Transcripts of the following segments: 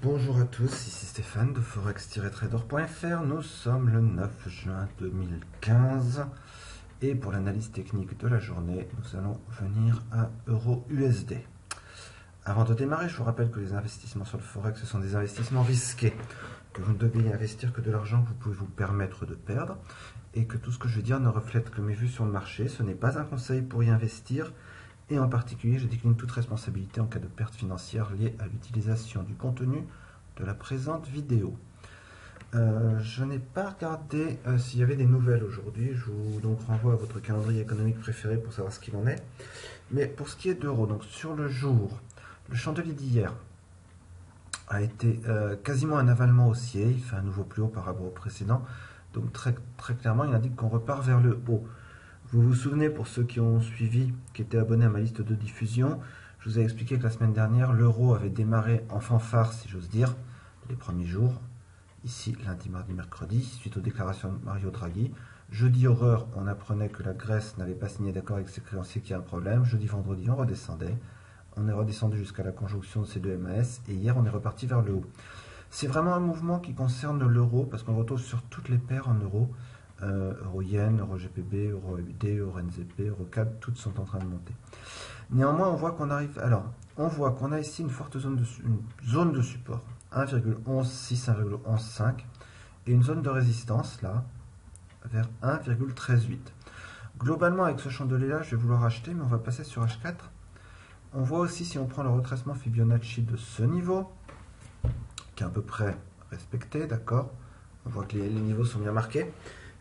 Bonjour à tous, ici Stéphane de forex-trader.fr. Nous sommes le 9 juin 2015 et pour l'analyse technique de la journée, nous allons venir à Euro-USD. Avant de démarrer, je vous rappelle que les investissements sur le forex, ce sont des investissements risqués, que vous ne devez y investir que de l'argent que vous pouvez vous permettre de perdre et que tout ce que je vais dire ne reflète que mes vues sur le marché. Ce n'est pas un conseil pour y investir. Et en particulier, je décline toute responsabilité en cas de perte financière liée à l'utilisation du contenu de la présente vidéo. Je n'ai pas regardé s'il y avait des nouvelles aujourd'hui. Je vous donc renvoie à votre calendrier économique préféré pour savoir ce qu'il en est. Mais pour ce qui est d'euros, donc sur le jour, le chandelier d'hier a été quasiment un avalement haussier. Il fait un nouveau plus haut par rapport au précédent. Donc très clairement, il indique qu'on repart vers le haut. Vous vous souvenez, pour ceux qui ont suivi, qui étaient abonnés à ma liste de diffusion, je vous ai expliqué que la semaine dernière, l'euro avait démarré en fanfare, si j'ose dire, les premiers jours, ici lundi, mardi, mercredi, suite aux déclarations de Mario Draghi. Jeudi, horreur, on apprenait que la Grèce n'avait pas signé d'accord avec ses créanciers, qu'il y a un problème. Jeudi, vendredi, on redescendait. On est redescendu jusqu'à la conjonction de ces deux MAS, et hier, on est reparti vers le haut. C'est vraiment un mouvement qui concerne l'euro, parce qu'on retrouve sur toutes les paires en euros. Euro-Yen, Euro-GPB, Euro-UD, Euro-NZP, Euro-CAD, toutes sont en train de monter. Néanmoins, on voit qu'on arrive. Alors, on voit qu'on a ici une forte zone de support, 1,116, 1,115, et une zone de résistance là, vers 1,138. Globalement, avec ce chandelier-là, je vais vouloir acheter, mais on va passer sur H4. On voit aussi, si on prend le retracement Fibonacci de ce niveau, qui est à peu près respecté, d'accord. On voit que les niveaux sont bien marqués.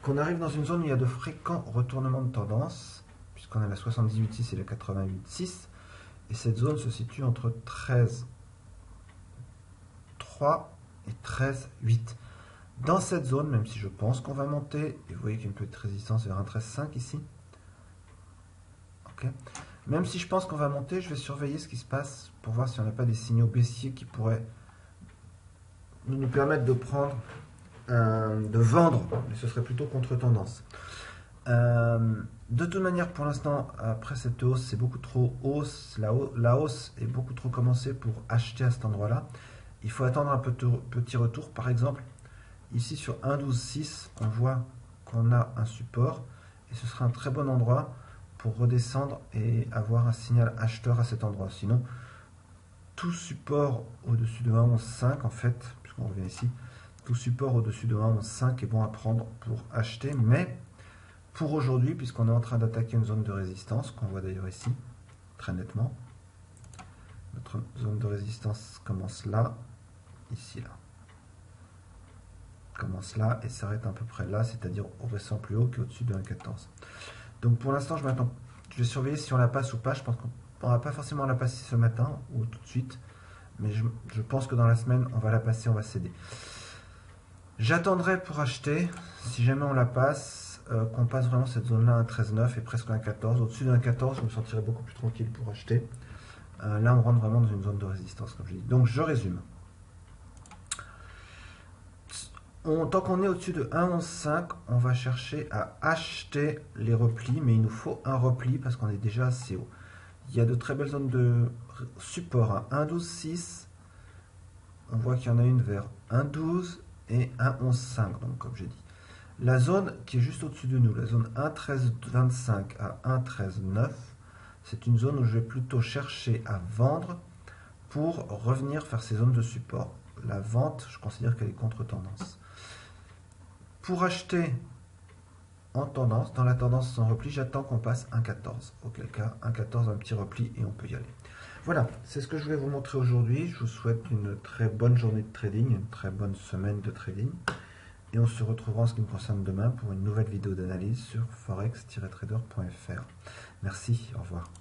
Qu'on arrive dans une zone où il y a de fréquents retournements de tendance, puisqu'on a la 78,6 et la 88,6, et cette zone se situe entre 13,3 et 13,8. Dans cette zone, même si je pense qu'on va monter, et vous voyez qu'il y a une petite résistance vers un 13,5 ici, okay. Même si je pense qu'on va monter, je vais surveiller ce qui se passe pour voir si on n'a pas des signaux baissiers qui pourraient nous permettre de prendre de vendre, mais ce serait plutôt contre-tendance. De toute manière, pour l'instant, après cette hausse, c'est beaucoup trop hausse. La hausse est beaucoup trop commencée pour acheter à cet endroit-là. Il faut attendre un petit retour. Par exemple, ici sur 1,12,6, on voit qu'on a un support et ce sera un très bon endroit pour redescendre et avoir un signal acheteur à cet endroit. Sinon, tout support au-dessus de 1,11,5, en fait, puisqu'on revient ici, tout support au-dessus de 1,11,5 est bon à prendre pour acheter, mais pour aujourd'hui, puisqu'on est en train d'attaquer une zone de résistance, qu'on voit d'ailleurs ici, très nettement, notre zone de résistance commence là, ici, là. Commence là et s'arrête à peu près là, c'est-à-dire au récent plus haut qu'au-dessus de 1,14. Donc pour l'instant, je vais surveiller si on la passe ou pas. Je pense qu'on ne va pas forcément la passer ce matin ou tout de suite, mais je pense que dans la semaine, on va la passer, on va céder. J'attendrai pour acheter, si jamais on la passe, qu'on passe vraiment cette zone-là, un 13,9 et presque un 14. Au-dessus d'un 14, je me sentirai beaucoup plus tranquille pour acheter. Là, on rentre vraiment dans une zone de résistance, comme je dis. Donc, je résume. Tant qu'on est au-dessus de 1,11,5, on va chercher à acheter les replis, mais il nous faut un repli parce qu'on est déjà assez haut. Il y a de très belles zones de support à 1,12,6. On voit qu'il y en a une vers 1,12 et 1,11,5, donc comme j'ai dit. La zone qui est juste au-dessus de nous, la zone 1,1325 à 1,13,9, c'est une zone où je vais plutôt chercher à vendre pour revenir faire ces zones de support. La vente, je considère qu'elle est contre-tendance. Pour acheter en tendance, dans la tendance sans repli, j'attends qu'on passe 1,14. Auquel cas, 1,14, un petit repli et on peut y aller. Voilà, c'est ce que je voulais vous montrer aujourd'hui. Je vous souhaite une très bonne journée de trading, une très bonne semaine de trading. Et on se retrouvera en ce qui me concerne demain pour une nouvelle vidéo d'analyse sur forex-trader.fr. Merci, au revoir.